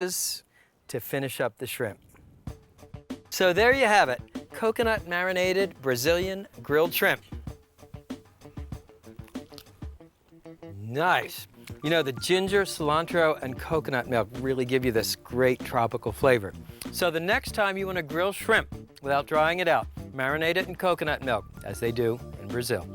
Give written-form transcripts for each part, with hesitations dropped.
to finish up the shrimp. So there you have it, coconut marinated Brazilian grilled shrimp. Nice. You know, the ginger, cilantro, and coconut milk really give you this great tropical flavor. So the next time you want to grill shrimp without drying it out, marinate it in coconut milk, as they do in Brazil.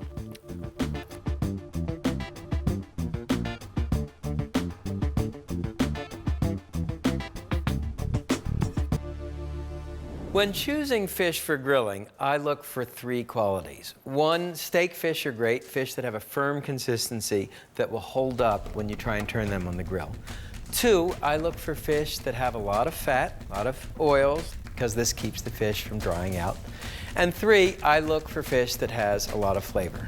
When choosing fish for grilling, I look for three qualities. One, steak fish are great, fish that have a firm consistency that will hold up when you try and turn them on the grill. Two, I look for fish that have a lot of fat, a lot of oils, because this keeps the fish from drying out. And three, I look for fish that has a lot of flavor.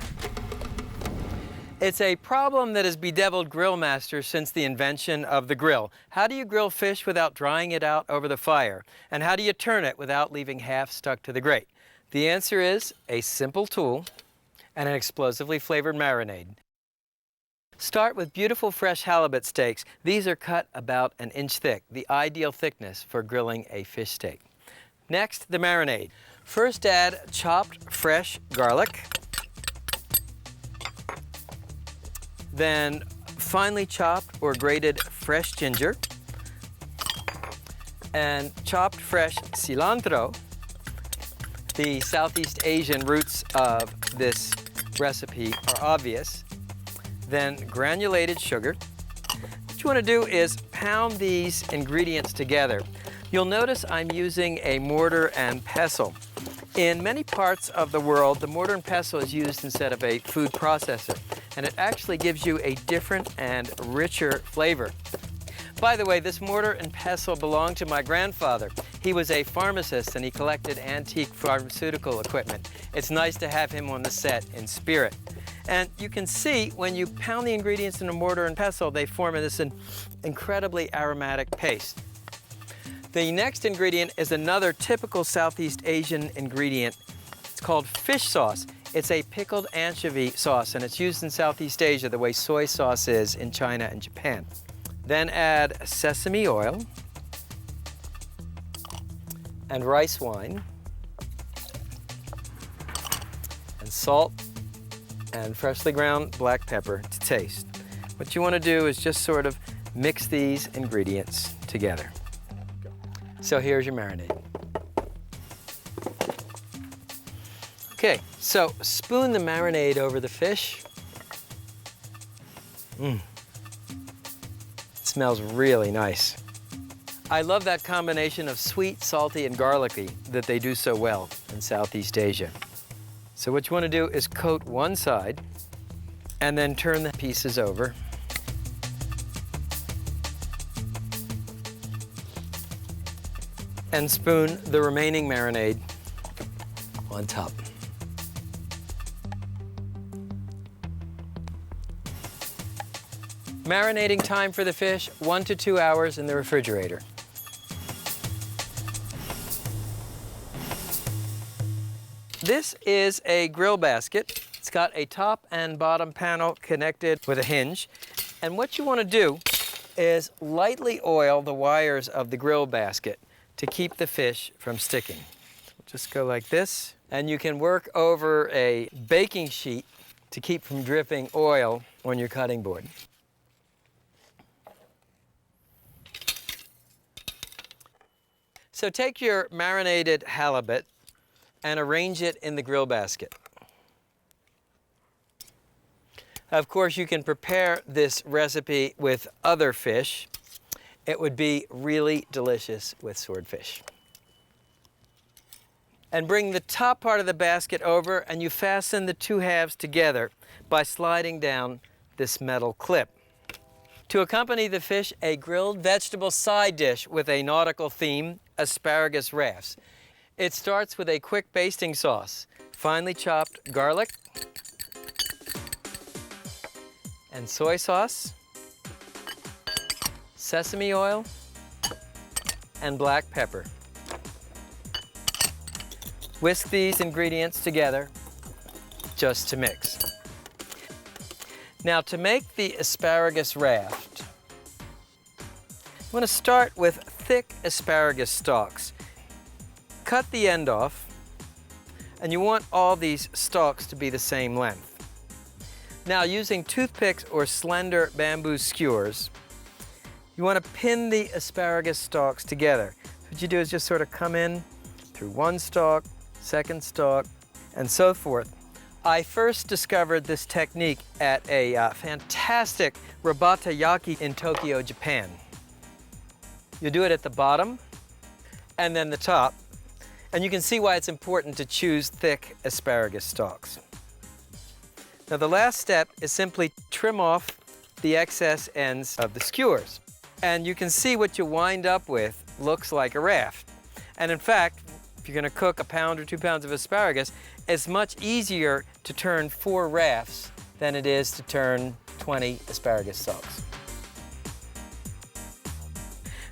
It's a problem that has bedeviled grill masters since the invention of the grill. How do you grill fish without drying it out over the fire? And how do you turn it without leaving half stuck to the grate? The answer is a simple tool and an explosively flavored marinade. Start with beautiful fresh halibut steaks. These are cut about an inch thick, the ideal thickness for grilling a fish steak. Next, the marinade. First add chopped fresh garlic. Then finely chopped or grated fresh ginger and chopped fresh cilantro. The Southeast Asian roots of this recipe are obvious. Then granulated sugar. What you want to do is pound these ingredients together. You'll notice I'm using a mortar and pestle. In many parts of the world, the mortar and pestle is used instead of a food processor, and it actually gives you a different and richer flavor. By the way, this mortar and pestle belonged to my grandfather. He was a pharmacist and he collected antique pharmaceutical equipment. It's nice to have him on the set in spirit. And you can see when you pound the ingredients in a mortar and pestle, they form this incredibly aromatic paste. The next ingredient is another typical Southeast Asian ingredient. It's called fish sauce. It's a pickled anchovy sauce, and it's used in Southeast Asia the way soy sauce is in China and Japan. Then add sesame oil and rice wine and salt and freshly ground black pepper to taste. What you want to do is just sort of mix these ingredients together. So here's your marinade. Okay, so spoon the marinade over the fish. It smells really nice. I love that combination of sweet, salty, and garlicky that they do so well in Southeast Asia. So what you want to do is coat one side and then turn the pieces over. And spoon the remaining marinade on top. Marinating time for the fish, 1 to 2 hours in the refrigerator. This is a grill basket. It's got a top and bottom panel connected with a hinge. And what you want to do is lightly oil the wires of the grill basket to keep the fish from sticking. Just go like this, and you can work over a baking sheet to keep from dripping oil on your cutting board. So take your marinated halibut and arrange it in the grill basket. Of course, you can prepare this recipe with other fish. It would be really delicious with swordfish. And bring the top part of the basket over, and you fasten the two halves together by sliding down this metal clip. To accompany the fish, a grilled vegetable side dish with a nautical theme, asparagus rafts. It starts with a quick basting sauce, finely chopped garlic and soy sauce, sesame oil, and black pepper. Whisk these ingredients together just to mix. Now, to make the asparagus raft, I'm going to start with thick asparagus stalks. Cut the end off, and you want all these stalks to be the same length. Now, using toothpicks or slender bamboo skewers, you want to pin the asparagus stalks together. What you do is just sort of come in through one stalk, second stalk, and so forth. I first discovered this technique at a fantastic rabatayaki in Tokyo, Japan. You do it at the bottom and then the top, and you can see why it's important to choose thick asparagus stalks. Now, the last step is simply trim off the excess ends of the skewers. And you can see what you wind up with looks like a raft. And in fact, if you're going to cook 1 pound or 2 pounds of asparagus, it's much easier to turn 4 rafts than it is to turn 20 asparagus stalks.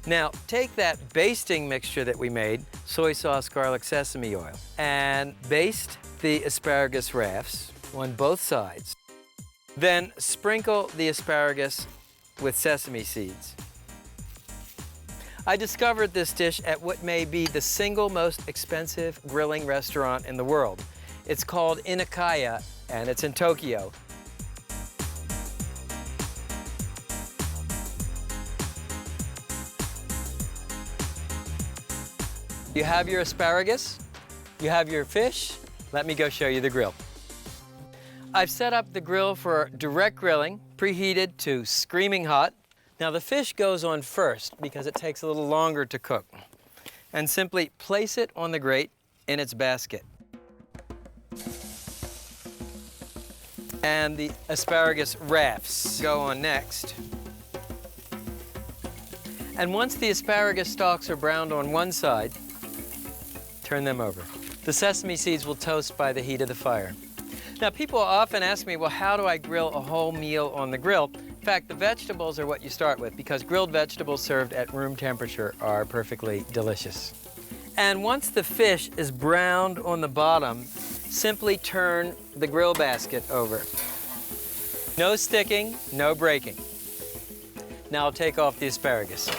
Now, take that basting mixture that we made, soy sauce, garlic, sesame oil, and baste the asparagus rafts on both sides. Then sprinkle the asparagus with sesame seeds. I discovered this dish at what may be the single most expensive grilling restaurant in the world. It's called Inakaya, and it's in Tokyo. You have your asparagus, you have your fish. Let me go show you the grill. I've set up the grill for direct grilling, preheated to screaming hot. Now, the fish goes on first because it takes a little longer to cook. And simply place it on the grate in its basket. And the asparagus rafts go on next. And once the asparagus stalks are browned on one side, turn them over. The sesame seeds will toast by the heat of the fire. Now, people often ask me, well, how do I grill a whole meal on the grill? In fact, the vegetables are what you start with, because grilled vegetables served at room temperature are perfectly delicious. And once the fish is browned on the bottom, simply turn the grill basket over. No sticking, no breaking. Now I'll take off the asparagus.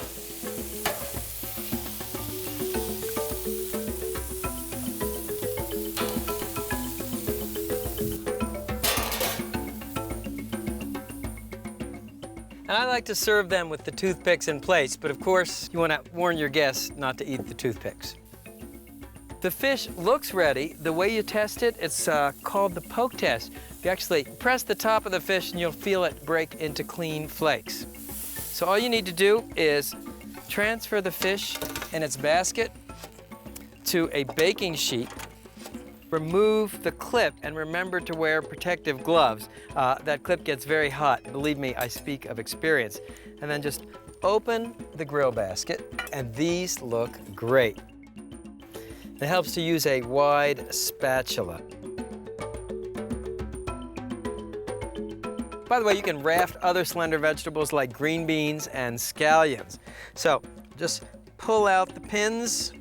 And I like to serve them with the toothpicks in place, but of course, you want to warn your guests not to eat the toothpicks. The fish looks ready. The way you test it, it's called the poke test. You actually press the top of the fish and you'll feel it break into clean flakes. So all you need to do is transfer the fish in its basket to a baking sheet. Remove the clip and remember to wear protective gloves. That clip gets very hot. Believe me, I speak of experience. And then just open the grill basket, and these look great. It helps to use a wide spatula. By the way, you can raft other slender vegetables like green beans and scallions. So just pull out the pins.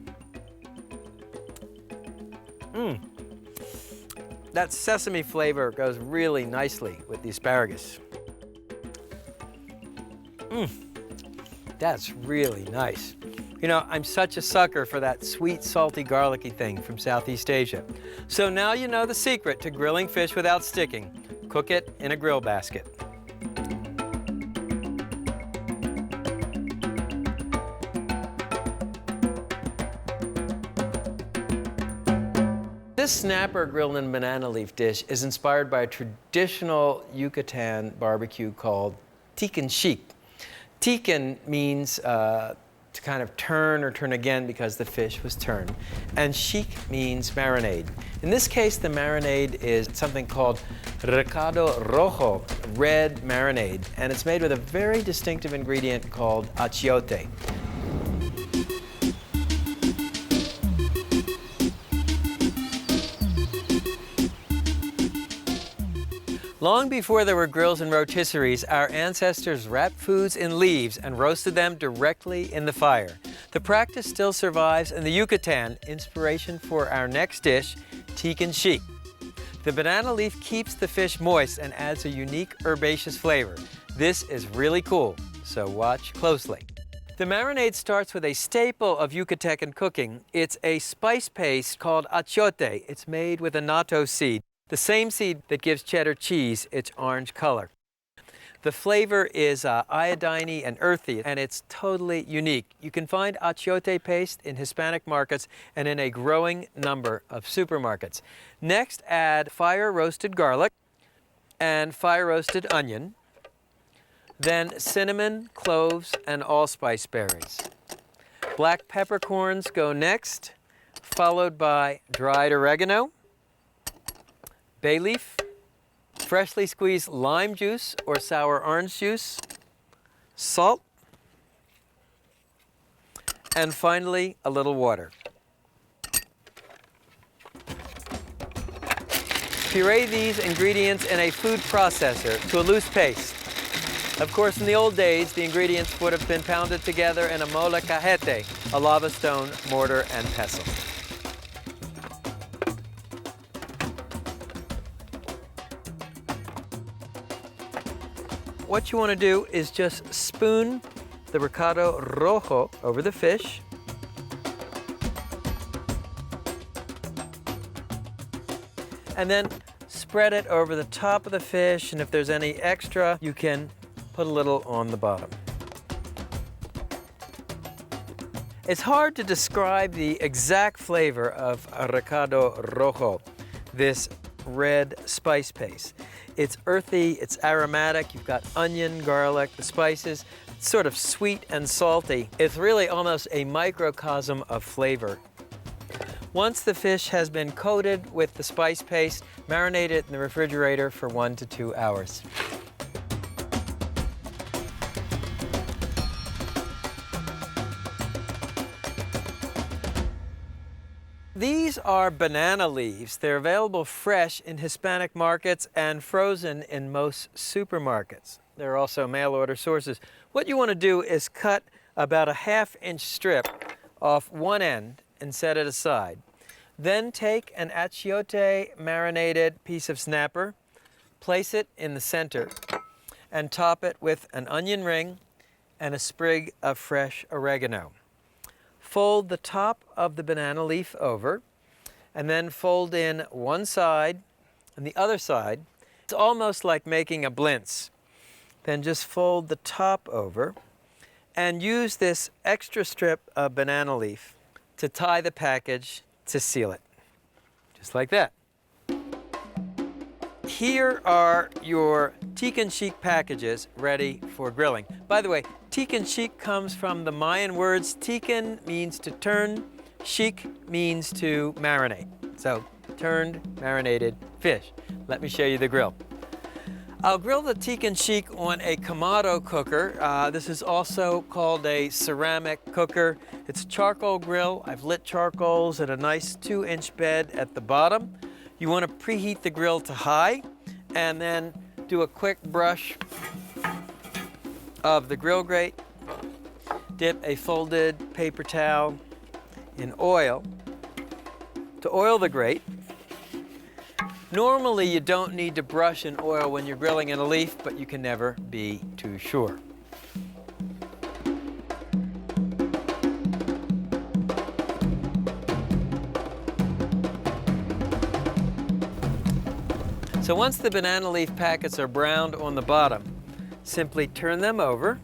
That sesame flavor goes really nicely with the asparagus. That's really nice. You know, I'm such a sucker for that sweet, salty, garlicky thing from Southeast Asia. So now you know the secret to grilling fish without sticking. Cook it in a grill basket. This snapper grilled in banana leaf dish is inspired by a traditional Yucatan barbecue called tican chic. Tican means to kind of turn or turn again because the fish was turned. And chic means marinade. In this case, the marinade is something called recado rojo, red marinade. And it's made with a very distinctive ingredient called achiote. Long before there were grills and rotisseries, our ancestors wrapped foods in leaves and roasted them directly in the fire. The practice still survives in the Yucatan, inspiration for our next dish, tican chic. The banana leaf keeps the fish moist and adds a unique herbaceous flavor. This is really cool, so watch closely. The marinade starts with a staple of Yucatecan cooking. It's a spice paste called achiote. It's made with a natto seed, the same seed that gives cheddar cheese its orange color. The flavor is iodine-y and earthy, and it's totally unique. You can find achiote paste in Hispanic markets and in a growing number of supermarkets. Next, add fire-roasted garlic and fire-roasted onion, then cinnamon, cloves, and allspice berries. Black peppercorns go next, followed by dried oregano, bay leaf, freshly squeezed lime juice or sour orange juice, salt, and finally a little water. Puree these ingredients in a food processor to a loose paste. Of course, in the old days, the ingredients would have been pounded together in a molcajete, a lava stone mortar and pestle. What you want to do is just spoon the recado rojo over the fish. And then spread it over the top of the fish, and if there's any extra, you can put a little on the bottom. It's hard to describe the exact flavor of recado rojo, this red spice paste. It's earthy, it's aromatic, you've got onion, garlic, the spices. It's sort of sweet and salty. It's really almost a microcosm of flavor. Once the fish has been coated with the spice paste, marinate it in the refrigerator for 1 to 2 hours. These are banana leaves. They're available fresh in Hispanic markets and frozen in most supermarkets. There are also mail-order sources. What you want to do is cut about a ½ inch strip off one end and set it aside. Then take an achiote marinated piece of snapper, place it in the center, and top it with an onion ring and a sprig of fresh oregano. Fold the top of the banana leaf over, and then fold in one side and the other side. It's almost like making a blintz. Then just fold the top over and use this extra strip of banana leaf to tie the package to seal it. Just like that. Here are your Tican chic packages ready for grilling. By the way, Tican chic comes from the Mayan words. Tican means to turn, chic means to marinate. So, turned, marinated fish. Let me show you the grill. I'll grill the Tican chic on a Kamado cooker. This is also called a ceramic cooker. It's a charcoal grill. I've lit charcoals at a nice 2-inch bed at the bottom. You want to preheat the grill to high and then do a quick brush of the grill grate. Dip a folded paper towel in oil to oil the grate. Normally you don't need to brush in oil when you're grilling in a leaf, but you can never be too sure. So once the banana leaf packets are browned on the bottom, simply turn them over.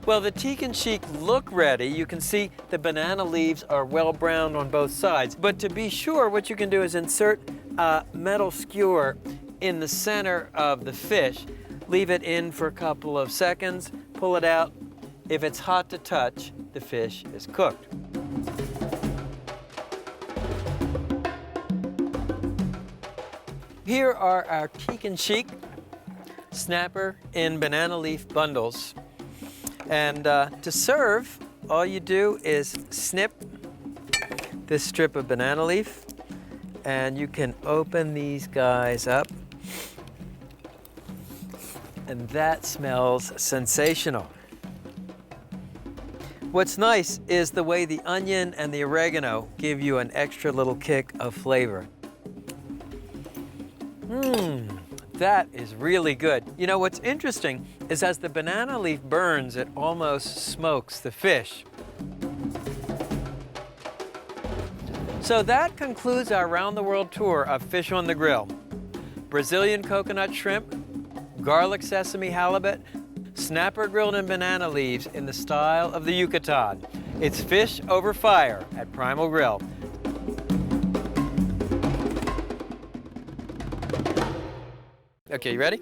Well, the Tican chic look ready. You can see the banana leaves are well browned on both sides. But to be sure, what you can do is insert a metal skewer in the center of the fish. Leave it in for a couple of seconds, pull it out. If it's hot to touch, the fish is cooked. Here are our Tican chic snapper in banana leaf bundles. And to serve, all you do is snip this strip of banana leaf, and you can open these guys up. And that smells sensational. What's nice is the way the onion and the oregano give you an extra little kick of flavor. That is really good. You know, what's interesting is as the banana leaf burns, it almost smokes the fish. So that concludes our round-the-world tour of Fish on the Grill. Brazilian coconut shrimp, garlic sesame halibut, snapper grilled in banana leaves in the style of the Yucatan. It's fish over fire at Primal Grill. Okay, you ready?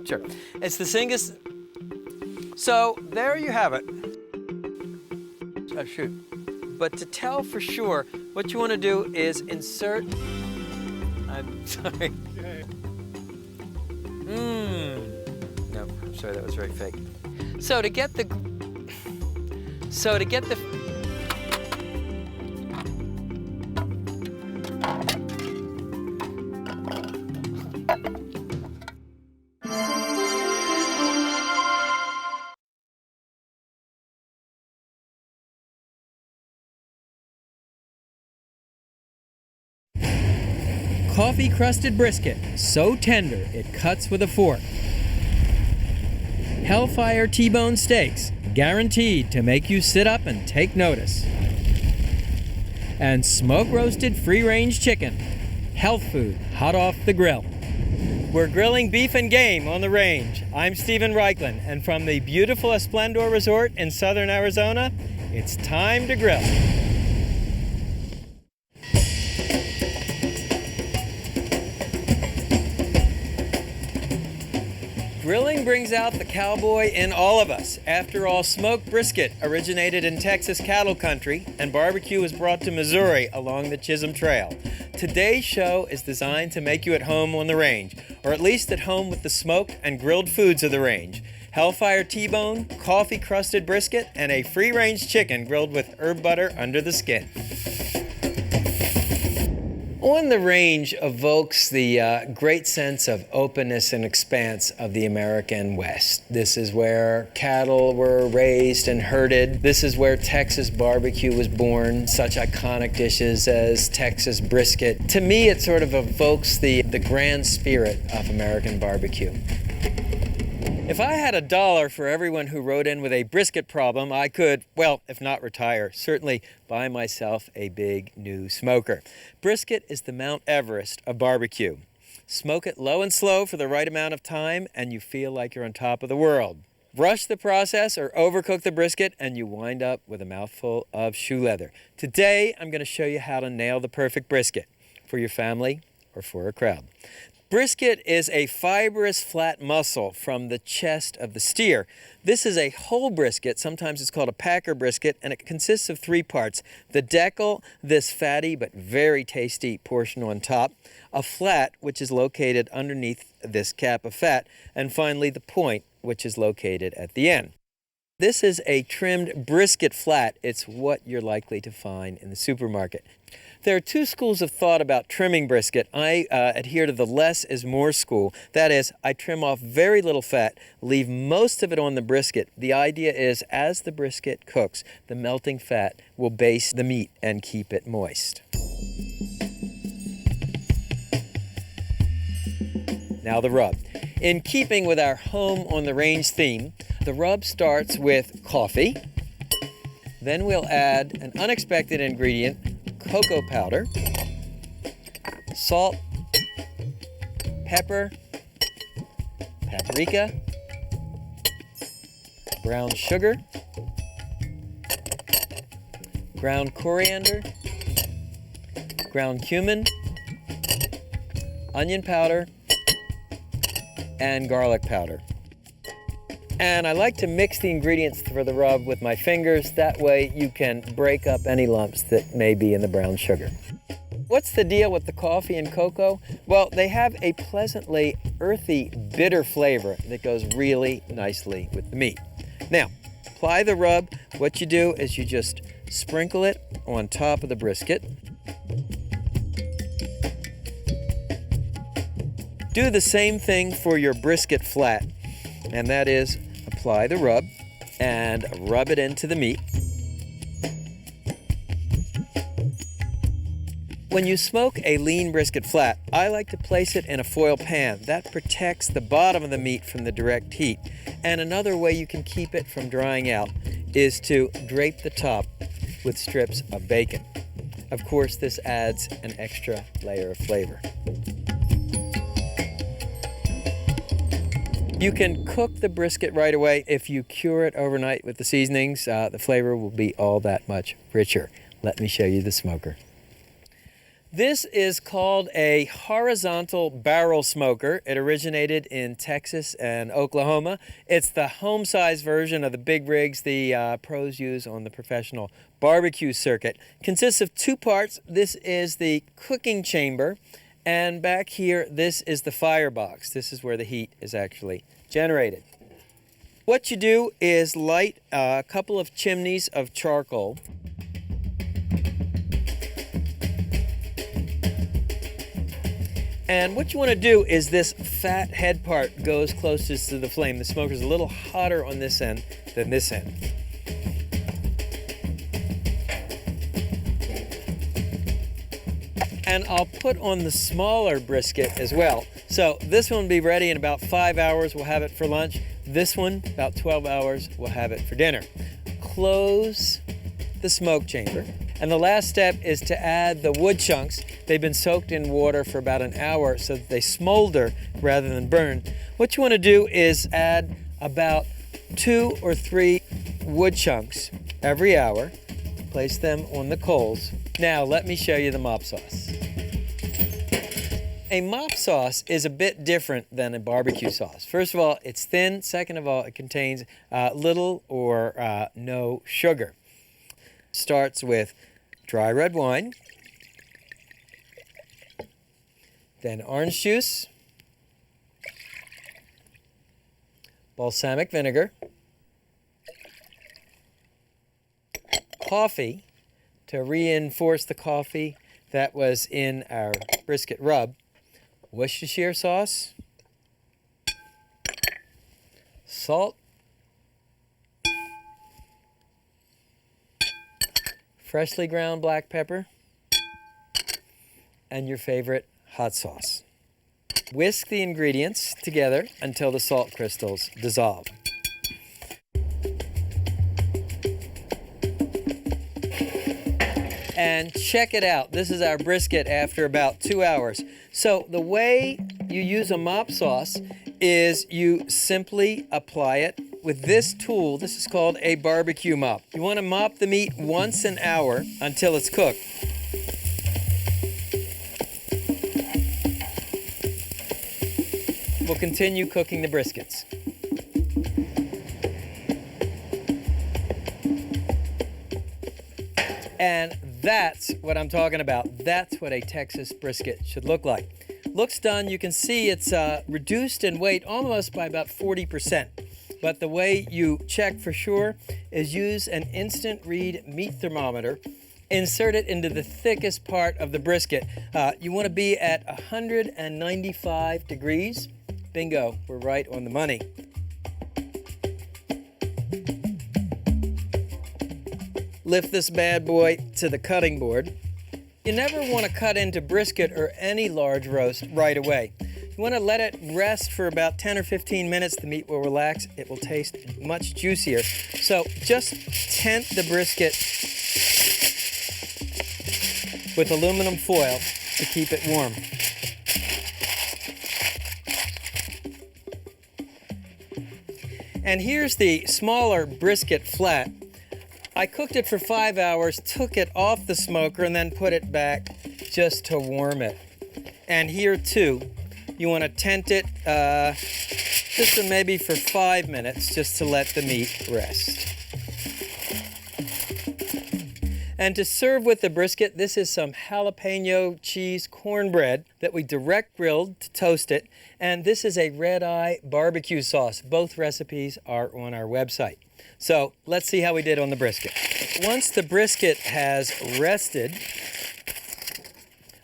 Sure. It's the singest. So there you have it. Oh, shoot. But to tell for sure, what you want to do is insert. I'm sorry. No, I'm sorry, that was very fake. So to get the. Coffee-crusted brisket, so tender it cuts with a fork. Hellfire T-bone steaks, guaranteed to make you sit up and take notice. And smoke-roasted free-range chicken, health food hot off the grill. We're grilling beef and game on the range. I'm Stephen Reichlin, and from the beautiful Esplendor Resort in southern Arizona, it's time to grill. Grilling brings out the cowboy in all of us. After all, smoked brisket originated in Texas cattle country, and barbecue was brought to Missouri along the Chisholm Trail. Today's show is designed to make you at home on the range, or at least at home with the smoked and grilled foods of the range. Hellfire T-bone, coffee-crusted brisket, and a free-range chicken grilled with herb butter under the skin. On the Range evokes the great sense of openness and expanse of the American West. This is where cattle were raised and herded. This is where Texas barbecue was born, such iconic dishes as Texas brisket. To me, it sort of evokes the grand spirit of American barbecue. If I had $1 for everyone who wrote in with a brisket problem, I could, well, if not retire, certainly buy myself a big new smoker. Brisket is the Mount Everest of barbecue. Smoke it low and slow for the right amount of time, and you feel like you're on top of the world. Rush the process or overcook the brisket, and you wind up with a mouthful of shoe leather. Today, I'm going to show you how to nail the perfect brisket for your family or for a crowd. Brisket is a fibrous flat muscle from the chest of the steer. This is a whole brisket, sometimes it's called a packer brisket, and it consists of 3 parts. The deckle, this fatty but very tasty portion on top, a flat, which is located underneath this cap of fat, and finally the point, which is located at the end. This is a trimmed brisket flat. It's what you're likely to find in the supermarket. There are 2 schools of thought about trimming brisket. I adhere to the less is more school. That is, I trim off very little fat, leave most of it on the brisket. The idea is, as the brisket cooks, the melting fat will baste the meat and keep it moist. Now the rub. In keeping with our home on the range theme, the rub starts with coffee. Then we'll add an unexpected ingredient, cocoa powder, salt, pepper, paprika, brown sugar, ground coriander, ground cumin, onion powder, and garlic powder. And I like to mix the ingredients for the rub with my fingers. That way you can break up any lumps that may be in the brown sugar. What's the deal with the coffee and cocoa? Well, they have a pleasantly earthy, bitter flavor that goes really nicely with the meat. Now, apply the rub. What you do is you just sprinkle it on top of the brisket. Do the same thing for your brisket flat, and that is apply the rub and rub it into the meat. When you smoke a lean brisket flat, I like to place it in a foil pan. That protects the bottom of the meat from the direct heat. And another way you can keep it from drying out is to drape the top with strips of bacon. Of course, this adds an extra layer of flavor. You can cook the brisket right away. If you cure it overnight with the seasonings, the flavor will be all that much richer. Let me show you the smoker. This is called a horizontal barrel smoker. It originated in Texas and Oklahoma. It's the home-size version of the big rigs the pros use on the professional barbecue circuit. Consists of two parts. This is the cooking chamber, and back here, this is the firebox. This is where the heat is actually generated. What you do is light a couple of chimneys of charcoal. And what you want to do is this fat head part goes closest to the flame. The smoker's a little hotter on this end than this end. And I'll put on the smaller brisket as well. So this one will be ready in about 5 hours. We'll have it for lunch. This one, about 12 hours, we'll have it for dinner. Close the smoke chamber. And the last step is to add the wood chunks. They've been soaked in water for about an hour so that they smolder rather than burn. What you want to do is add about 2 or 3 wood chunks every hour. Place them on the coals. Now let me show you the mop sauce. A mop sauce is a bit different than a barbecue sauce. First of all, it's thin. Second of all, it contains little or no sugar. Starts with dry red wine, then orange juice, balsamic vinegar, coffee to reinforce the coffee that was in our brisket rub, Worcestershire sauce, salt, freshly ground black pepper, and your favorite hot sauce. Whisk the ingredients together until the salt crystals dissolve. And check it out. This is our brisket after about 2 hours. So the way you use a mop sauce is you simply apply it with this tool. This is called a barbecue mop. You want to mop the meat once an hour until it's cooked. We'll continue cooking the briskets. And that's what I'm talking about. That's what a Texas brisket should look like. Looks done. You can see it's reduced in weight almost by about 40%. But the way you check for sure is use an instant read meat thermometer. Insert it into the thickest part of the brisket. You want to be at 195 degrees. Bingo, we're right on the money. Lift this bad boy to the cutting board. You never want to cut into brisket or any large roast right away. You want to let it rest for about 10 or 15 minutes. The meat will relax. It will taste much juicier. So just tent the brisket with aluminum foil to keep it warm. And here's the smaller brisket flat. I cooked it for 5 hours, took it off the smoker, and then put it back just to warm it. And here too, you want to tent it just maybe for 5 minutes, just to let the meat rest. And to serve with the brisket, this is some jalapeno cheese cornbread that we direct grilled to toast it. And this is a red eye barbecue sauce. Both recipes are on our website. So let's see how we did on the brisket. Once the brisket has rested,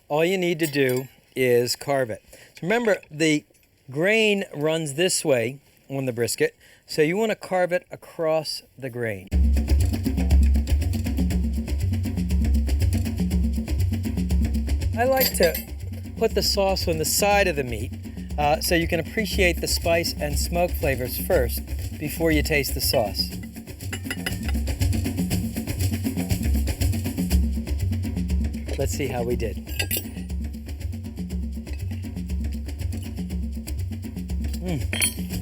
all you need to do is carve it. So remember, the grain runs this way on the brisket, so you want to carve it across the grain. I like to put the sauce on the side of the meat so you can appreciate the spice and smoke flavors first before you taste the sauce. Let's see how we did.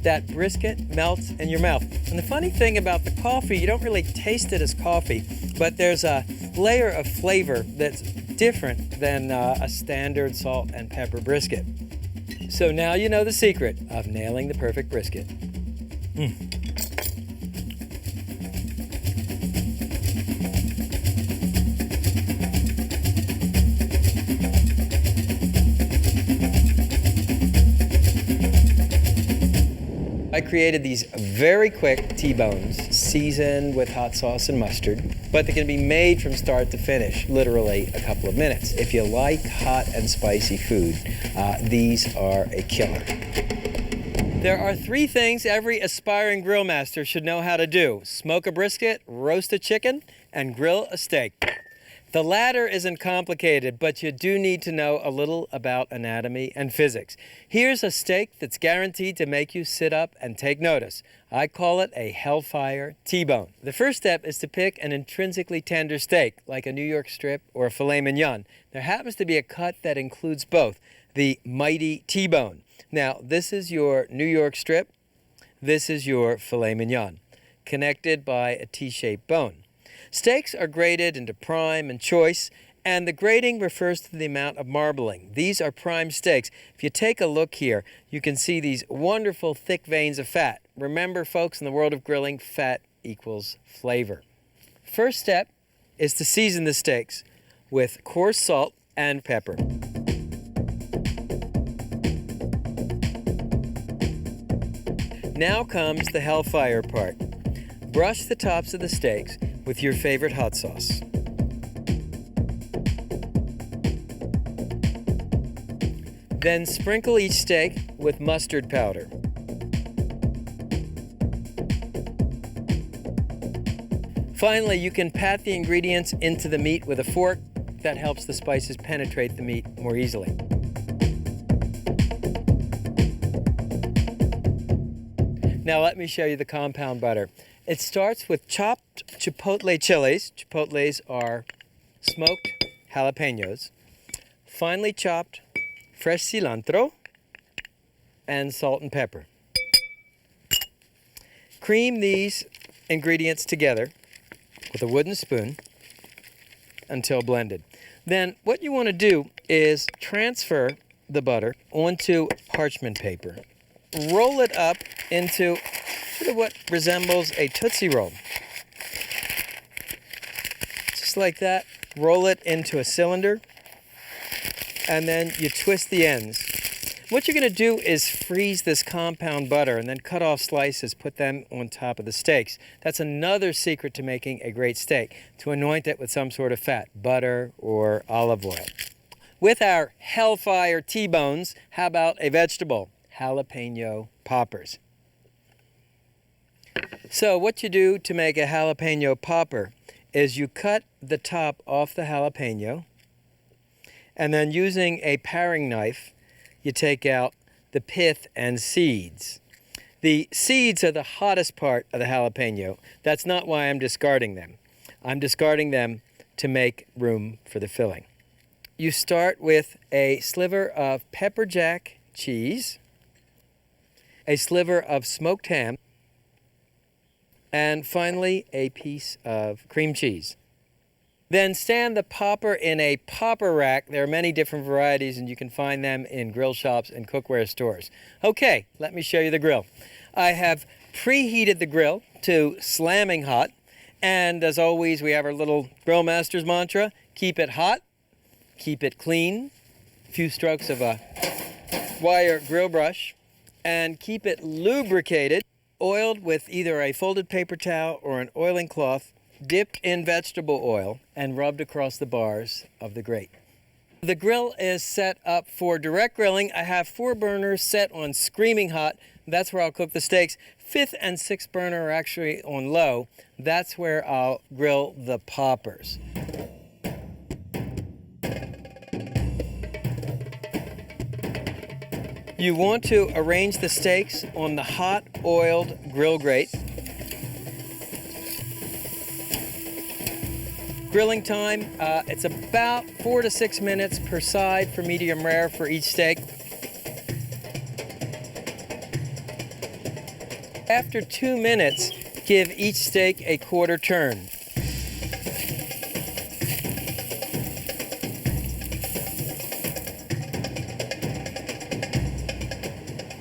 That brisket melts in your mouth. And the funny thing about the coffee, you don't really taste it as coffee, but there's a layer of flavor that's different than a standard salt and pepper brisket. So now you know the secret of nailing the perfect brisket. I created these very quick T-bones, seasoned with hot sauce and mustard, but they can be made from start to finish, literally a couple of minutes. If you like hot and spicy food, these are a killer. There are 3 things every aspiring grill master should know how to do: smoke a brisket, roast a chicken, and grill a steak. The latter isn't complicated, but you do need to know a little about anatomy and physics. Here's a steak that's guaranteed to make you sit up and take notice. I call it a Hellfire T-bone. The first step is to pick an intrinsically tender steak, like a New York strip or a filet mignon. There happens to be a cut that includes both, the mighty T-bone. Now, this is your New York strip. This is your filet mignon, connected by a T-shaped bone. Steaks are graded into prime and choice, and the grading refers to the amount of marbling. These are prime steaks. If you take a look here, you can see these wonderful thick veins of fat. Remember, folks, in the world of grilling, fat equals flavor. First step is to season the steaks with coarse salt and pepper. Now comes the hellfire part. Brush the tops of the steaks with your favorite hot sauce. Then sprinkle each steak with mustard powder. Finally, you can pat the ingredients into the meat with a fork. That helps the spices penetrate the meat more easily. Now let me show you the compound butter. It starts with chopped chipotle chilies. Chipotles are smoked jalapenos. Finely chopped fresh cilantro and salt and pepper. Cream these ingredients together with a wooden spoon until blended. Then what you want to do is transfer the butter onto parchment paper. Roll it up into sort of what resembles a Tootsie Roll. Just like that, roll it into a cylinder, and then you twist the ends. What you're going to do is freeze this compound butter and then cut off slices, put them on top of the steaks. That's another secret to making a great steak, to anoint it with some sort of fat, butter or olive oil. With our Hellfire T-bones, how about a vegetable? Jalapeno poppers. So what you do to make a jalapeno popper is you cut the top off the jalapeno, and then using a paring knife, you take out the pith and seeds. The seeds are the hottest part of the jalapeno. That's not why I'm discarding them. I'm discarding them to make room for the filling. You start with a sliver of pepper jack cheese, a sliver of smoked ham, and finally a piece of cream cheese. Then stand the popper in a popper rack. There are many different varieties, and you can find them in grill shops and cookware stores. Okay, let me show you the grill. I have preheated the grill to slamming hot, and as always, we have our little grill master's mantra: keep it hot, keep it clean, a few strokes of a wire grill brush, and keep it lubricated, oiled with either a folded paper towel or an oiling cloth, dipped in vegetable oil, and rubbed across the bars of the grate. The grill is set up for direct grilling. I have 4 burners set on screaming hot. That's where I'll cook the steaks. 5th and 6th burner are actually on low. That's where I'll grill the poppers. You want to arrange the steaks on the hot oiled grill grate. Grilling time, it's about 4 to 6 minutes per side for medium rare for each steak. After 2 minutes, give each steak a quarter turn.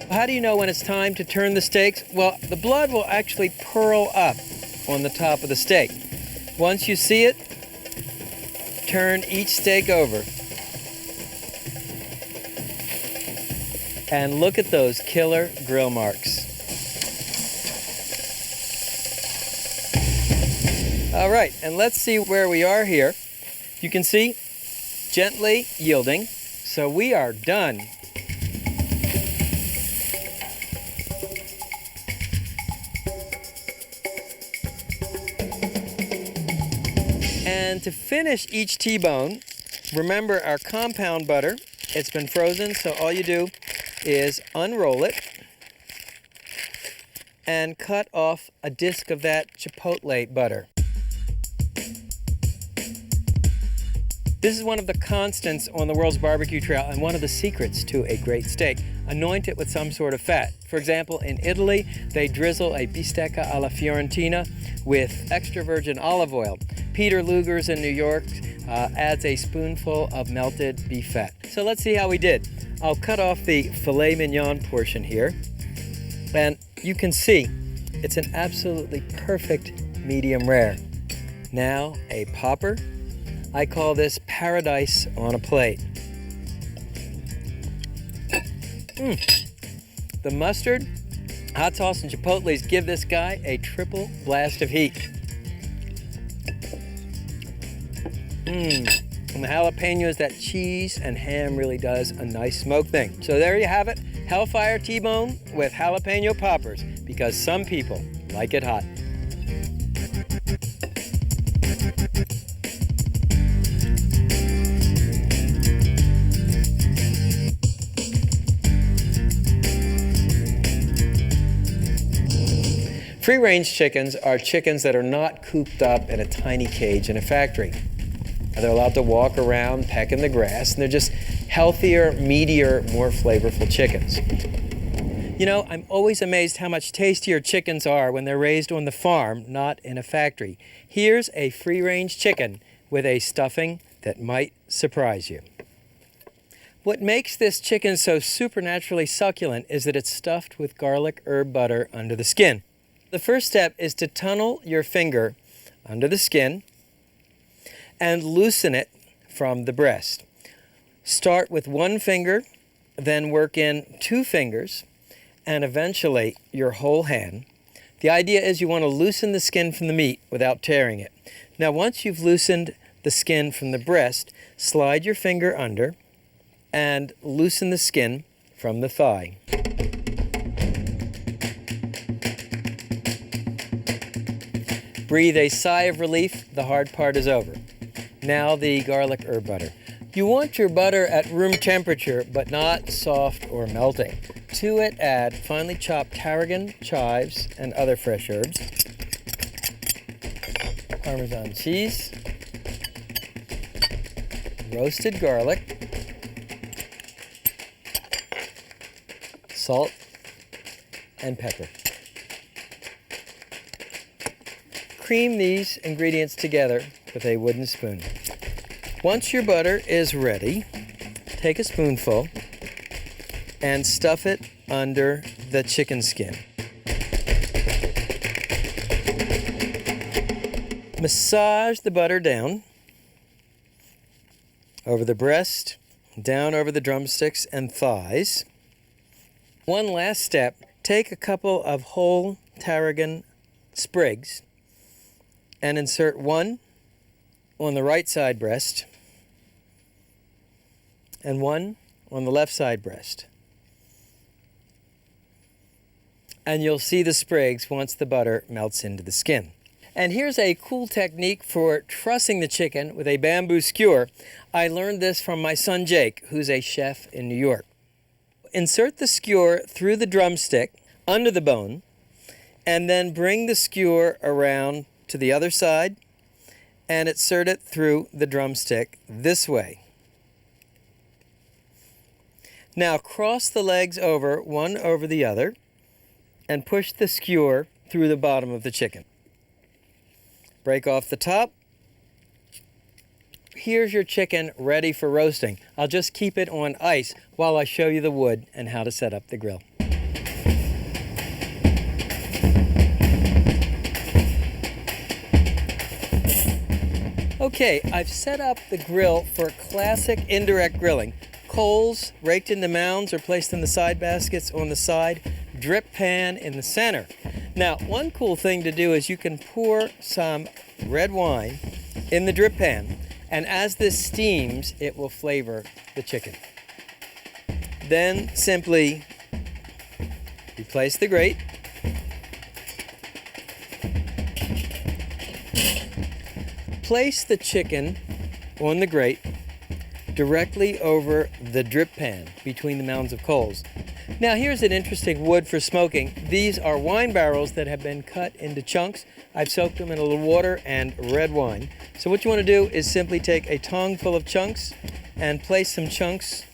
How do you know when it's time to turn the steaks? Well, the blood will actually pearl up on the top of the steak. Once you see it, turn each steak over. And look at those killer grill marks. All right, and let's see where we are here. You can see gently yielding, so we are done. And to finish each T-bone, remember our compound butter. It's been frozen, so all you do is unroll it and cut off a disc of that chipotle butter. This is one of the constants on the world's barbecue trail and one of the secrets to a great steak. Anoint it with some sort of fat. For example, in Italy, they drizzle a bistecca alla Fiorentina with extra virgin olive oil. Peter Luger's in New York adds a spoonful of melted beef fat. So let's see how we did. I'll cut off the filet mignon portion here. And you can see it's an absolutely perfect medium rare. Now a popper. I call this paradise on a plate. The mustard, hot sauce, and chipotles give this guy a triple blast of heat. And the jalapenos, that cheese and ham really does a nice smoke thing. So there you have it, Hellfire T-bone with jalapeno poppers, because some people like it hot. Free-range chickens are chickens that are not cooped up in a tiny cage in a factory. They're allowed to walk around, peck in the grass, and they're just healthier, meatier, more flavorful chickens. You know, I'm always amazed how much tastier chickens are when they're raised on the farm, not in a factory. Here's a free-range chicken with a stuffing that might surprise you. What makes this chicken so supernaturally succulent is that it's stuffed with garlic herb butter under the skin. The first step is to tunnel your finger under the skin and loosen it from the breast. Start with one finger, then work in 2 fingers, and eventually your whole hand. The idea is you want to loosen the skin from the meat without tearing it. Now, once you've loosened the skin from the breast, slide your finger under and loosen the skin from the thigh. Breathe a sigh of relief, the hard part is over. Now the garlic herb butter. You want your butter at room temperature, but not soft or melting. To it, add finely chopped tarragon, chives, and other fresh herbs, Parmesan cheese, roasted garlic, salt, and pepper. Cream these ingredients together with a wooden spoon. Once your butter is ready, take a spoonful and stuff it under the chicken skin. Massage the butter down over the breast, down over the drumsticks and thighs. One last step, take a couple of whole tarragon sprigs and insert one on the right side breast and one on the left side breast. And you'll see the sprigs once the butter melts into the skin. And here's a cool technique for trussing the chicken with a bamboo skewer. I learned this from my son Jake, who's a chef in New York. Insert the skewer through the drumstick under the bone, and then bring the skewer around to the other side and insert it through the drumstick this way. Now cross the legs over, one over the other, and push the skewer through the bottom of the chicken. Break off the top. Here's your chicken ready for roasting. I'll just keep it on ice while I show you the wood and how to set up the grill. Okay, I've set up the grill for classic indirect grilling. Coals raked into mounds or placed in the side baskets on the side, drip pan in the center. Now, one cool thing to do is you can pour some red wine in the drip pan, and as this steams, it will flavor the chicken. Then simply replace the grate. Place the chicken on the grate directly over the drip pan between the mounds of coals. Now here's an interesting wood for smoking. These are wine barrels that have been cut into chunks. I've soaked them in a little water and red wine. So what you want to do is simply take a tong full of chunks and place some chunks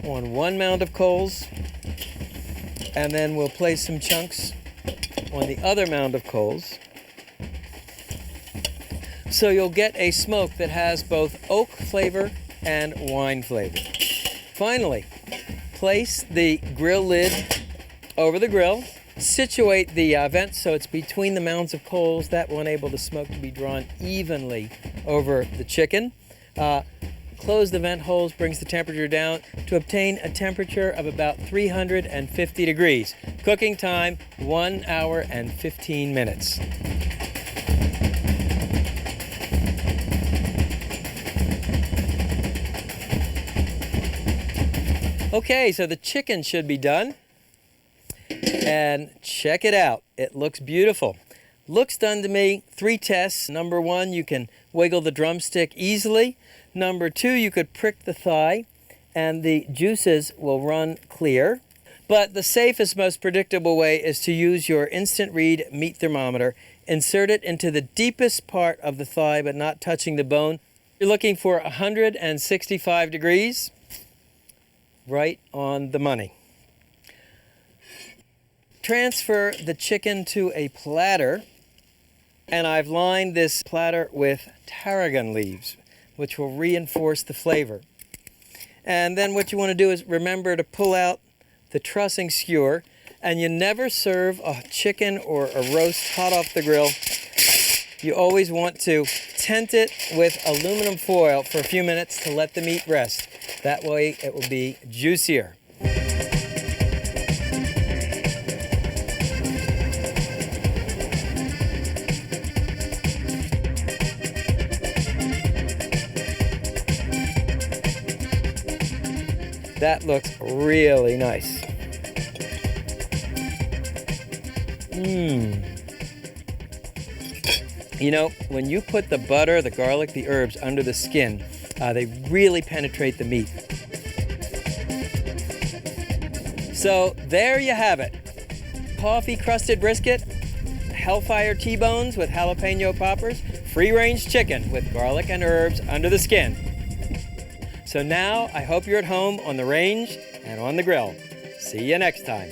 on one mound of coals, and then we'll place some chunks on the other mound of coals. So you'll get a smoke that has both oak flavor and wine flavor. Finally, place the grill lid over the grill. Situate the vent so it's between the mounds of coals. That will enable the smoke to be drawn evenly over the chicken. Close the vent holes, brings the temperature down to obtain a temperature of about 350 degrees. Cooking time, 1 hour and 15 minutes. Okay, so the chicken should be done. And check it out. It looks beautiful. Looks done to me. 3 tests. Number 1, you can wiggle the drumstick easily. Number 2, you could prick the thigh and the juices will run clear. But the safest, most predictable way is to use your instant read meat thermometer. Insert it into the deepest part of the thigh but not touching the bone. You're looking for 165 degrees. Right on the money. Transfer the chicken to a platter, and I've lined this platter with tarragon leaves, which will reinforce the flavor. And then what you want to do is remember to pull out the trussing skewer, and you never serve a chicken or a roast hot off the grill. You always want to tent it with aluminum foil for a few minutes to let the meat rest. That way it will be juicier. That looks really nice. You know, when you put the butter, the garlic, the herbs under the skin, they really penetrate the meat. So there you have it. Coffee-crusted brisket, Hellfire T-bones with jalapeno poppers, free-range chicken with garlic and herbs under the skin. So now I hope you're at home on the range and on the grill. See you next time.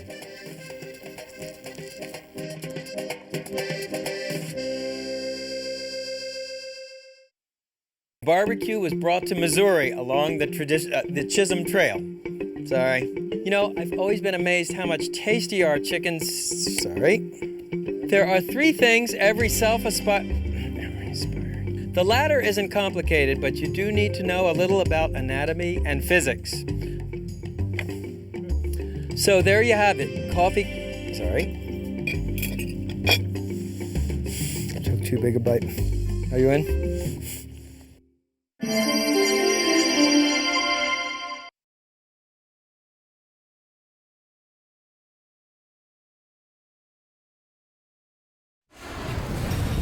Barbecue was brought to Missouri along the Chisholm Trail. Sorry. You know, I've always been amazed how much tastier our chickens... Sorry. There are 3 things every self-aspiring... The latter isn't complicated, but you do need to know a little about anatomy and physics. So there you have it. Coffee... Sorry. I took too big a bite. Are you in?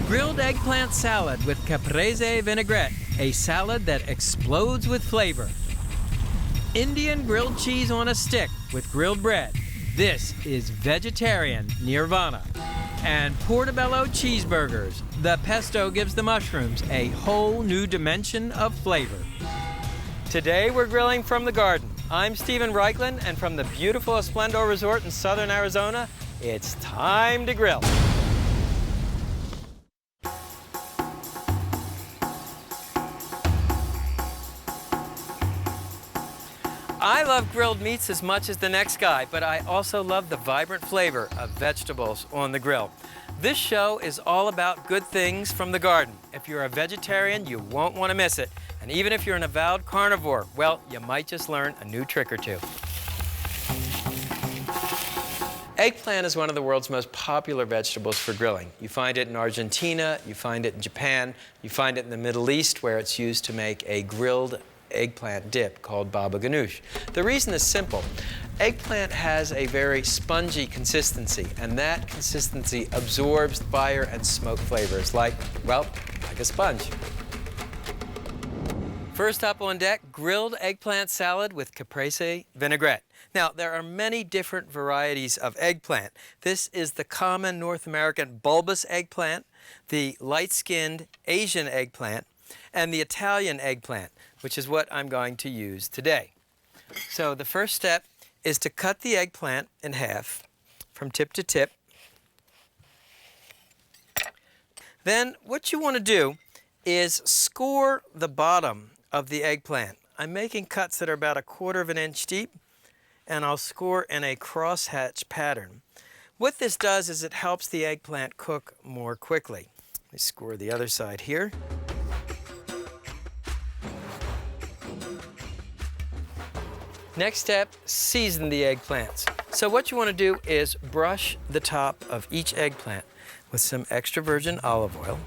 Grilled eggplant salad with caprese vinaigrette, a salad that explodes with flavor. Indian grilled cheese on a stick with grilled bread. This is vegetarian nirvana. And portobello cheeseburgers. The pesto gives the mushrooms a whole new dimension of flavor. Today we're grilling from the garden. I'm Stephen Reichlin, and from the beautiful Esplendor Resort in southern Arizona, it's time to grill. I love grilled meats as much as the next guy, but I also love the vibrant flavor of vegetables on the grill. This show is all about good things from the garden. If you're a vegetarian, you won't want to miss it. And even if you're an avowed carnivore, well, you might just learn a new trick or two. Eggplant is one of the world's most popular vegetables for grilling. You find it in Argentina, you find it in Japan, you find it in the Middle East, where it's used to make a grilled eggplant dip called baba ganoush. The reason is simple. Eggplant has a very spongy consistency, and that consistency absorbs fire and smoke flavors like a sponge. First up on deck, grilled eggplant salad with caprese vinaigrette. Now, there are many different varieties of eggplant. This is the common North American bulbous eggplant, the light-skinned Asian eggplant, and the Italian eggplant, which is what I'm going to use today. So the first step is to cut the eggplant in half from tip to tip. Then what you want to do is score the bottom of the eggplant. I'm making cuts that are about 1/4 of an inch deep, and I'll score in a crosshatch pattern. What this does is it helps the eggplant cook more quickly. Let me score the other side here. Next step, season the eggplants. So what you want to do is brush the top of each eggplant with some extra virgin olive oil.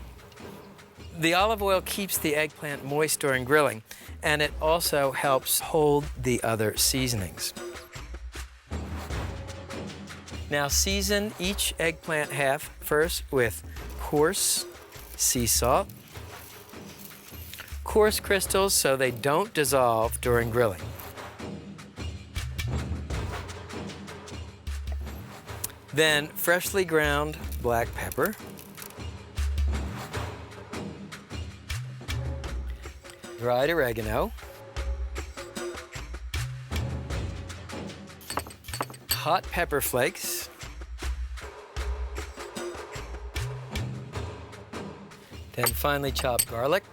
The olive oil keeps the eggplant moist during grilling, and it also helps hold the other seasonings. Now season each eggplant half first with coarse sea salt, coarse crystals so they don't dissolve during grilling. Then freshly ground black pepper, dried oregano, hot pepper flakes, then finely chopped garlic,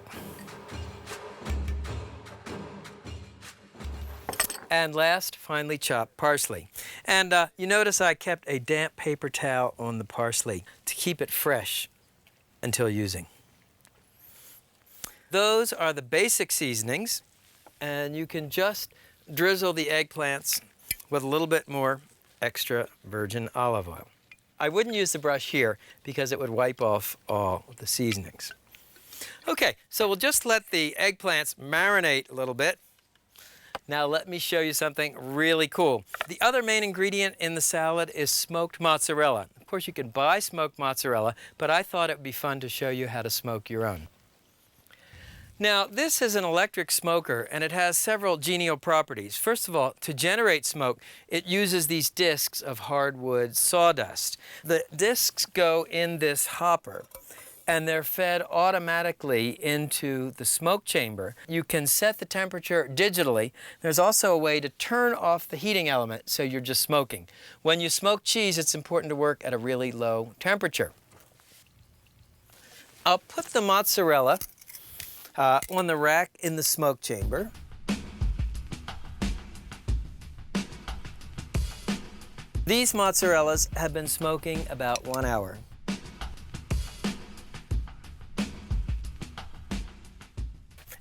and last, finely chopped parsley. And you notice I kept a damp paper towel on the parsley to keep it fresh until using. Those are the basic seasonings, and you can just drizzle the eggplants with a little bit more extra virgin olive oil. I wouldn't use the brush here because it would wipe off all the seasonings. Okay, so we'll just let the eggplants marinate a little bit. Now let me show you something really cool. The other main ingredient in the salad is smoked mozzarella. Of course, you can buy smoked mozzarella, but I thought it would be fun to show you how to smoke your own. Now, this is an electric smoker, and it has several genial properties. First of all, to generate smoke, it uses these discs of hardwood sawdust. The discs go in this hopper, and they're fed automatically into the smoke chamber. You can set the temperature digitally. There's also a way to turn off the heating element so you're just smoking. When you smoke cheese, it's important to work at a really low temperature. I'll put the mozzarella on the rack in the smoke chamber. These mozzarellas have been smoking about 1 hour.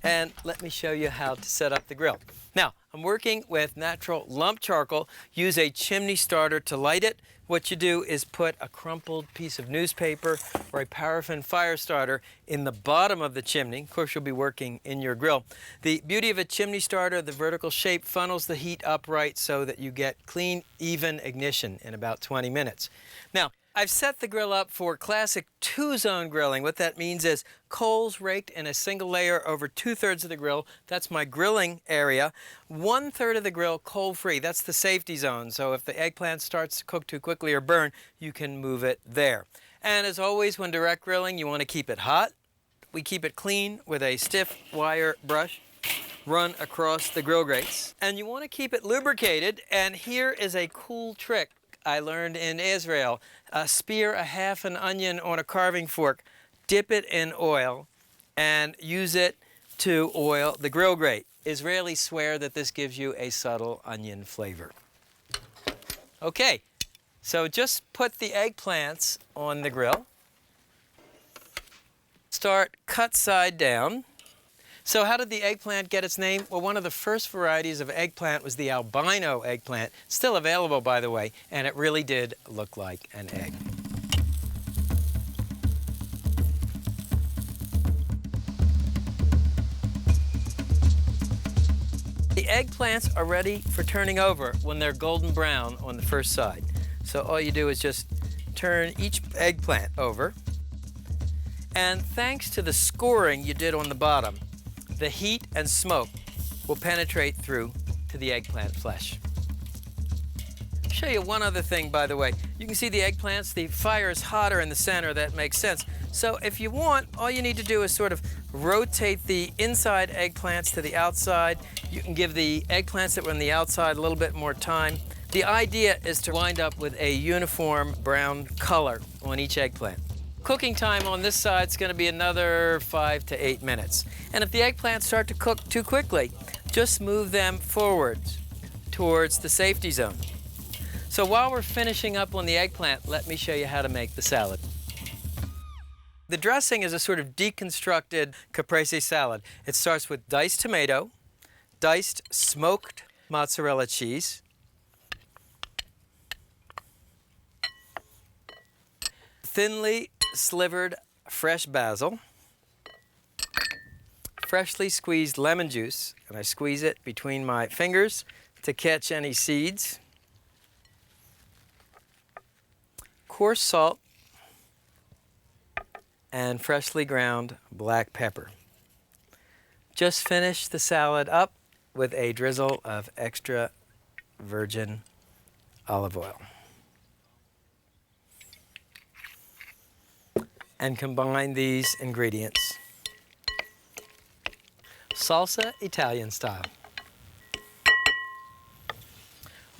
And let me show you how to set up the grill. Now, I'm working with natural lump charcoal. Use a chimney starter to light it. What you do is put a crumpled piece of newspaper or a paraffin fire starter in the bottom of the chimney. Of course, you'll be working in your grill. The beauty of a chimney starter, the vertical shape funnels the heat upright so that you get clean, even ignition in about 20 minutes. Now, I've set the grill up for classic two-zone grilling. What that means is coals raked in a single layer over 2/3 of the grill. That's my grilling area. 1/3 of the grill coal-free. That's the safety zone. So if the eggplant starts to cook too quickly or burn, you can move it there. And as always, when direct grilling, you want to keep it hot. We keep it clean with a stiff wire brush run across the grill grates. And you want to keep it lubricated. And here is a cool trick I learned in Israel. Spear a half an onion on a carving fork, dip it in oil, and use it to oil the grill grate. Israelis swear that this gives you a subtle onion flavor. Okay, so just put the eggplants on the grill. Start cut side down. So how did the eggplant get its name? Well, one of the first varieties of eggplant was the albino eggplant. Still available, by the way, and it really did look like an egg. The eggplants are ready for turning over when they're golden brown on the first side. So all you do is just turn each eggplant over. And thanks to the scoring you did on the bottom, the heat and smoke will penetrate through to the eggplant flesh. I'll show you one other thing, by the way. You can see the eggplants, the fire is hotter in the center. That makes sense. So if you want, all you need to do is sort of rotate the inside eggplants to the outside. You can give the eggplants that were on the outside a little bit more time. The idea is to wind up with a uniform brown color on each eggplant. Cooking time on this side is going to be another 5 to 8 minutes. And if the eggplants start to cook too quickly, just move them forwards towards the safety zone. So while we're finishing up on the eggplant, let me show you how to make the salad. The dressing is a sort of deconstructed caprese salad. It starts with diced tomato, diced smoked mozzarella cheese, thinly slivered fresh basil, freshly squeezed lemon juice, and I squeeze it between my fingers to catch any seeds, coarse salt, and freshly ground black pepper. Just finish the salad up with a drizzle of extra virgin olive oil. And combine these ingredients. Salsa Italian style.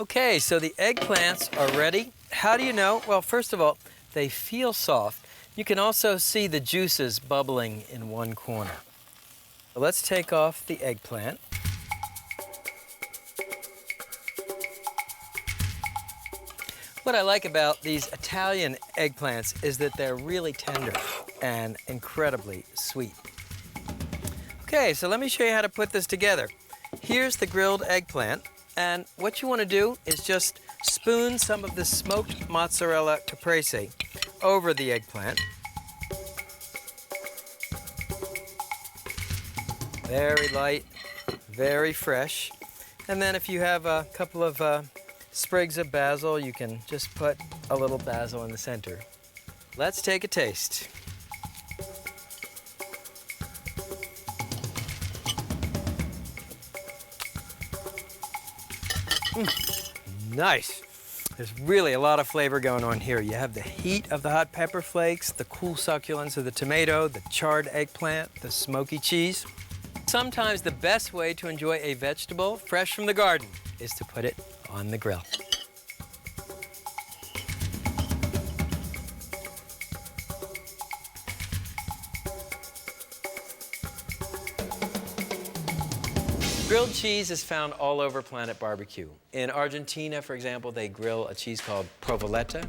Okay, so the eggplants are ready. How do you know? Well, first of all, they feel soft. You can also see the juices bubbling in one corner. So let's take off the eggplant. What I like about these Italian eggplants is that they're really tender and incredibly sweet. Okay, so let me show you how to put this together. Here's the grilled eggplant, and what you want to do is just spoon some of the smoked mozzarella caprese over the eggplant. Very light, very fresh. And then if you have a couple of sprigs of basil, you can just put a little basil in the center. Let's take a taste. Nice. There's really a lot of flavor going on here. You have the heat of the hot pepper flakes, the cool succulence of the tomato, the charred eggplant, the smoky cheese. Sometimes the best way to enjoy a vegetable fresh from the garden is to put it on the grill. Grilled cheese is found all over Planet Barbecue. In Argentina, for example, they grill a cheese called provoletta.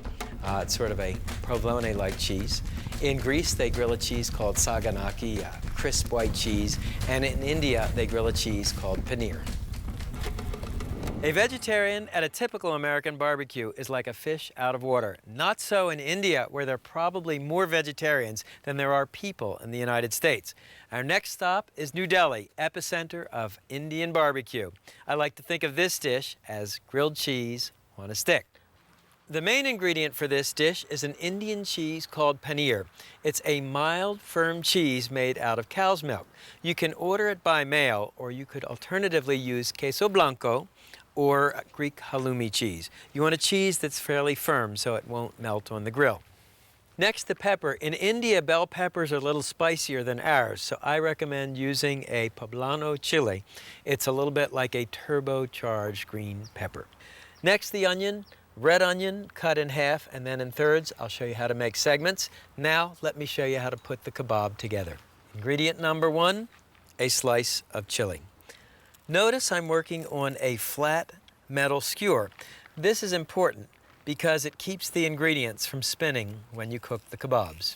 It's sort of a provolone-like cheese. In Greece, they grill a cheese called saganaki, crisp white cheese. And in India, they grill a cheese called paneer. A vegetarian at a typical American barbecue is like a fish out of water. Not so in India, where there are probably more vegetarians than there are people in the United States. Our next stop is New Delhi, epicenter of Indian barbecue. I like to think of this dish as grilled cheese on a stick. The main ingredient for this dish is an Indian cheese called paneer. It's a mild, firm cheese made out of cow's milk. You can order it by mail, or you could alternatively use queso blanco or Greek halloumi cheese. You want a cheese that's fairly firm so it won't melt on the grill. Next, the pepper. In India, bell peppers are a little spicier than ours, so I recommend using a poblano chili. It's a little bit like a turbocharged green pepper. Next, the onion. Red onion cut in half and then in thirds. I'll show you how to make segments. Now, let me show you how to put the kebab together. Ingredient number 1, a slice of chili. Notice I'm working on a flat metal skewer. This is important because it keeps the ingredients from spinning when you cook the kebabs.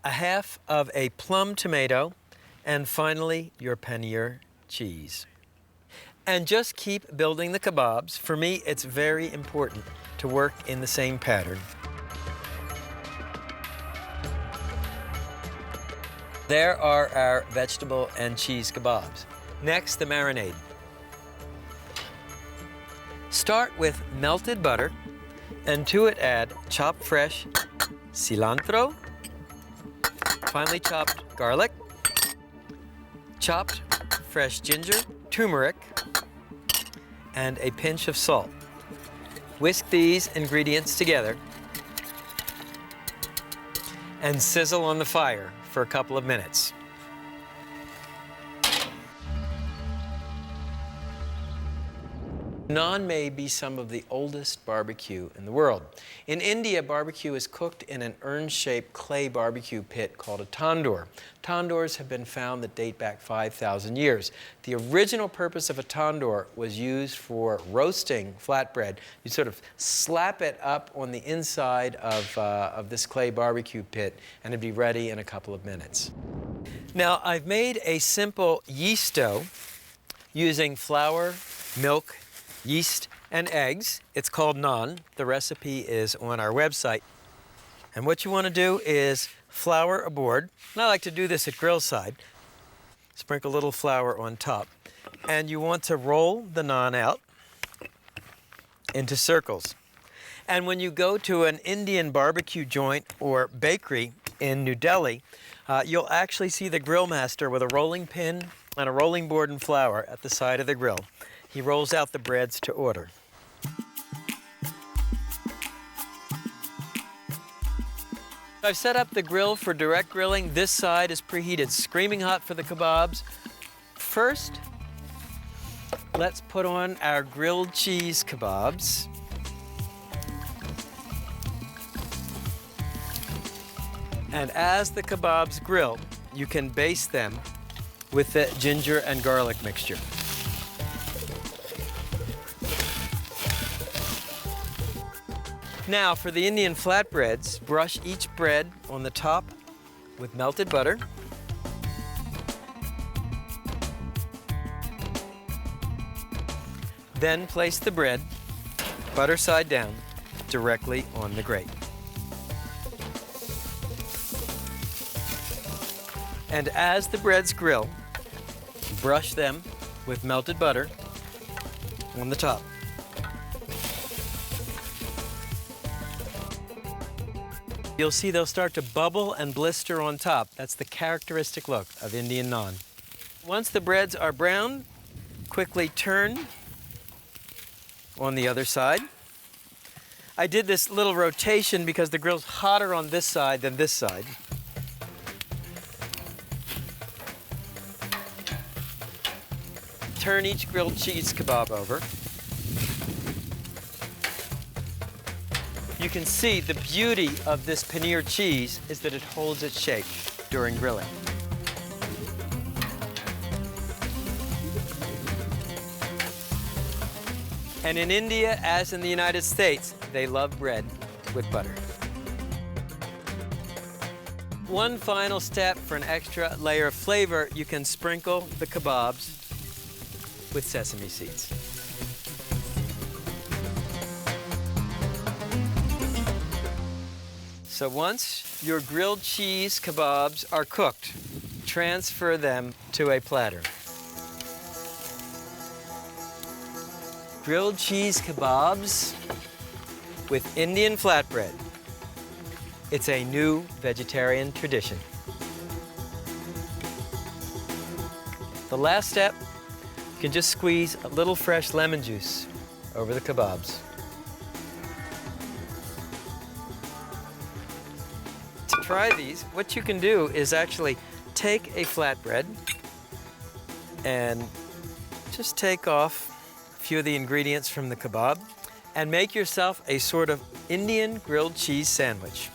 A half of a plum tomato, and finally your paneer cheese. And just keep building the kebabs. For me, it's very important to work in the same pattern. There are our vegetable and cheese kebabs. Next, the marinade. Start with melted butter, and to it add chopped fresh cilantro, finely chopped garlic, chopped fresh ginger, turmeric, and a pinch of salt. Whisk these ingredients together and sizzle on the fire for a couple of minutes. Naan may be some of the oldest barbecue in the world. In India, barbecue is cooked in an urn-shaped clay barbecue pit called a tandoor. Tandoors have been found that date back 5,000 years. The original purpose of a tandoor was used for roasting flatbread. You sort of slap it up on the inside of this clay barbecue pit, and it'd be ready in a couple of minutes. Now, I've made a simple yeast dough using flour, milk, yeast, and eggs. It's called naan. The recipe is on our website. And what you want to do is flour a board. And I like to do this at grill side. Sprinkle a little flour on top. And you want to roll the naan out into circles. And when you go to an Indian barbecue joint or bakery in New Delhi, you'll actually see the grill master with a rolling pin and a rolling board and flour at the side of the grill. He rolls out the breads to order. I've set up the grill for direct grilling. This side is preheated, screaming hot for the kebabs. First, let's put on our grilled cheese kebabs. And as the kebabs grill, you can baste them with the ginger and garlic mixture. Now, for the Indian flatbreads, brush each bread on the top with melted butter. Then place the bread, butter side down, directly on the grate. And as the breads grill, brush them with melted butter on the top. You'll see they'll start to bubble and blister on top. That's the characteristic look of Indian naan. Once the breads are brown, quickly turn on the other side. I did this little rotation because the grill's hotter on this side than this side. Turn each grilled cheese kebab over. You can see the beauty of this paneer cheese is that it holds its shape during grilling. And in India, as in the United States, they love bread with butter. One final step for an extra layer of flavor, you can sprinkle the kebabs with sesame seeds. So once your grilled cheese kebabs are cooked, transfer them to a platter. Grilled cheese kebabs with Indian flatbread. It's a new vegetarian tradition. The last step, you can just squeeze a little fresh lemon juice over the kebabs. To try these, what you can do is actually take a flatbread and just take off a few of the ingredients from the kebab and make yourself a sort of Indian grilled cheese sandwich.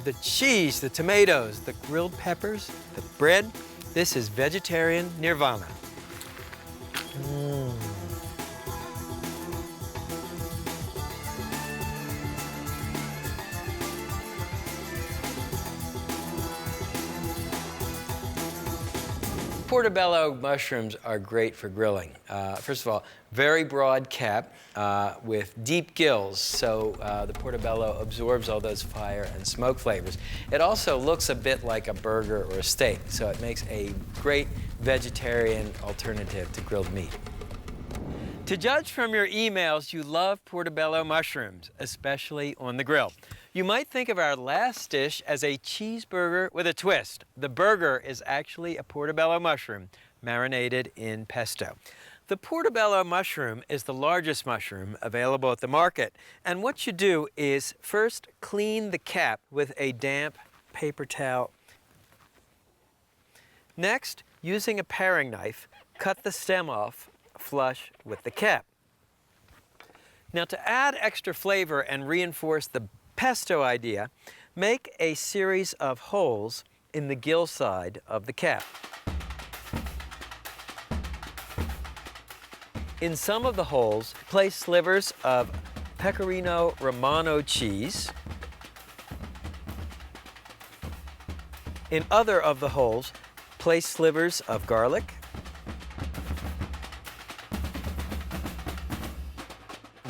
The cheese, the tomatoes, the grilled peppers, the bread. This is vegetarian nirvana. Portobello mushrooms are great for grilling. First of all, very broad cap with deep gills, so the portobello absorbs all those fire and smoke flavors. It also looks a bit like a burger or a steak, so it makes a great vegetarian alternative to grilled meat. To judge from your emails, you love portobello mushrooms, especially on the grill. You might think of our last dish as a cheeseburger with a twist. The burger is actually a portobello mushroom marinated in pesto. The portobello mushroom is the largest mushroom available at the market. And what you do is first clean the cap with a damp paper towel. Next, using a paring knife, cut the stem off flush with the cap. Now, to add extra flavor and reinforce the pesto idea, make a series of holes in the gill side of the cap. In some of the holes, place slivers of Pecorino Romano cheese. In other of the holes, place slivers of garlic.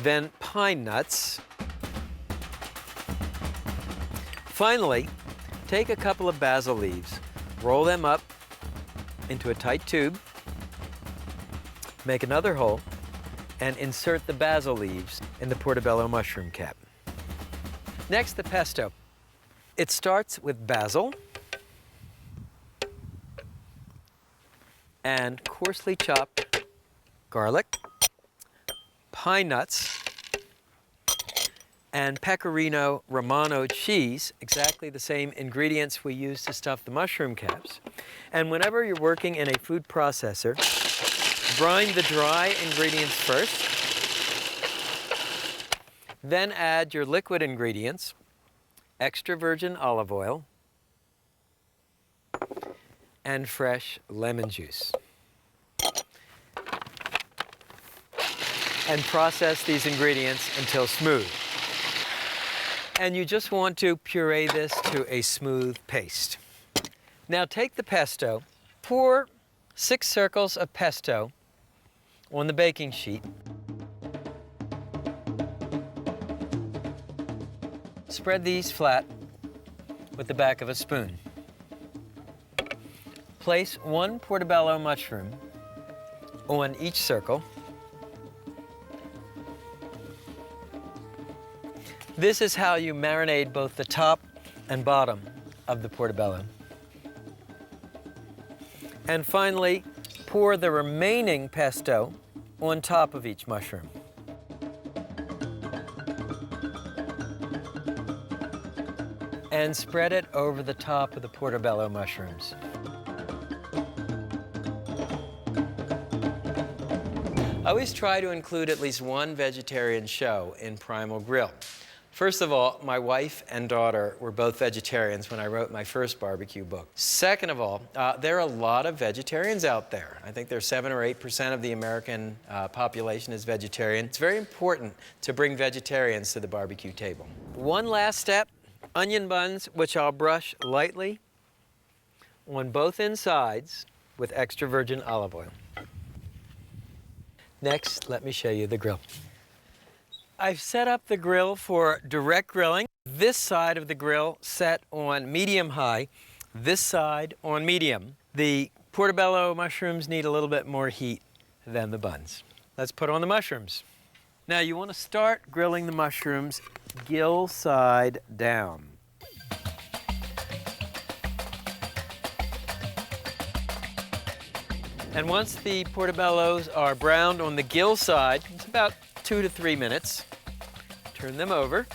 Then pine nuts. Finally, take a couple of basil leaves, roll them up into a tight tube, make another hole, and insert the basil leaves in the portobello mushroom cap. Next, the pesto. It starts with basil and coarsely chopped garlic, pine nuts, and Pecorino Romano cheese, exactly the same ingredients we use to stuff the mushroom caps. And whenever you're working in a food processor, brine the dry ingredients first, then add your liquid ingredients, extra virgin olive oil, and fresh lemon juice. And process these ingredients until smooth. And you just want to puree this to a smooth paste. Now take the pesto, pour 6 circles of pesto on the baking sheet. Spread these flat with the back of a spoon. Place 1 portobello mushroom on each circle. This is how you marinate both the top and bottom of the portobello. And finally, pour the remaining pesto on top of each mushroom. And spread it over the top of the portobello mushrooms. I always try to include at least one vegetarian show in Primal Grill. First of all, my wife and daughter were both vegetarians when I wrote my first barbecue book. Second of all, there are a lot of vegetarians out there. I think there's 7 or 8% of the American population is vegetarian. It's very important to bring vegetarians to the barbecue table. One last step, onion buns, which I'll brush lightly on both insides with extra virgin olive oil. Next, let me show you the grill. I've set up the grill for direct grilling. This side of the grill set on medium-high, this side on medium. The portobello mushrooms need a little bit more heat than the buns. Let's put on the mushrooms. Now you want to start grilling the mushrooms gill side down. And once the portobellos are browned on the gill side, it's about 2 to 3 minutes, turn them over.